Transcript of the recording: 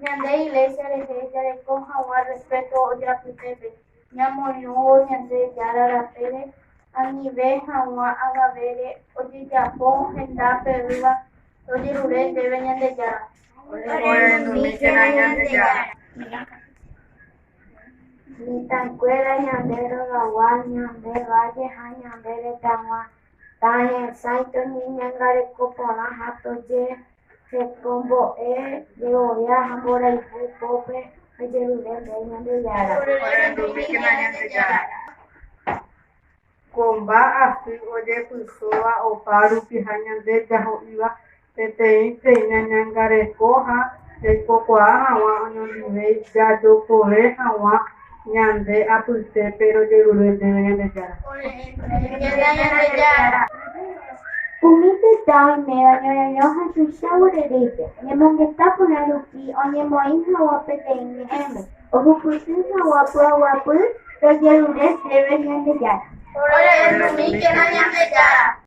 ñande iglesia reheja rekohag̃ua respeto ojapytépe ñamoirũ ñande jára rapére anive hag̃ua avavére ojejapo hendápe yva rojerure ndéve Ñandejára. Orenumíkena Ñandejára. Mitãkuéra ñande rogagua ñande valle ha ñande retãgua tahesãito ñeñangareko porã ha tojehekombo'e jerovia ha mborayhu pópe ojerure ndéve Ñandejára. Orenumíkena Ñandejára. Ko mba'asy ojepysóva opa rupi ha ñande jaho'íva peteĩ ñañangareko ha reikokuaa hag̃ua oñondive jajokove hag̃ua ñande apytépe rojerure ndéve Ñandejára. Umi tetã oiméva ñorairõ ha tuicha guererípe oñemongeta porã rupi oñemoĩ hag̃ua peteĩ ñe'ẽme ohupyty hag̃ua pyaguapy rojerure ndéve Ñandejára. Orenumíkena Ñandejára.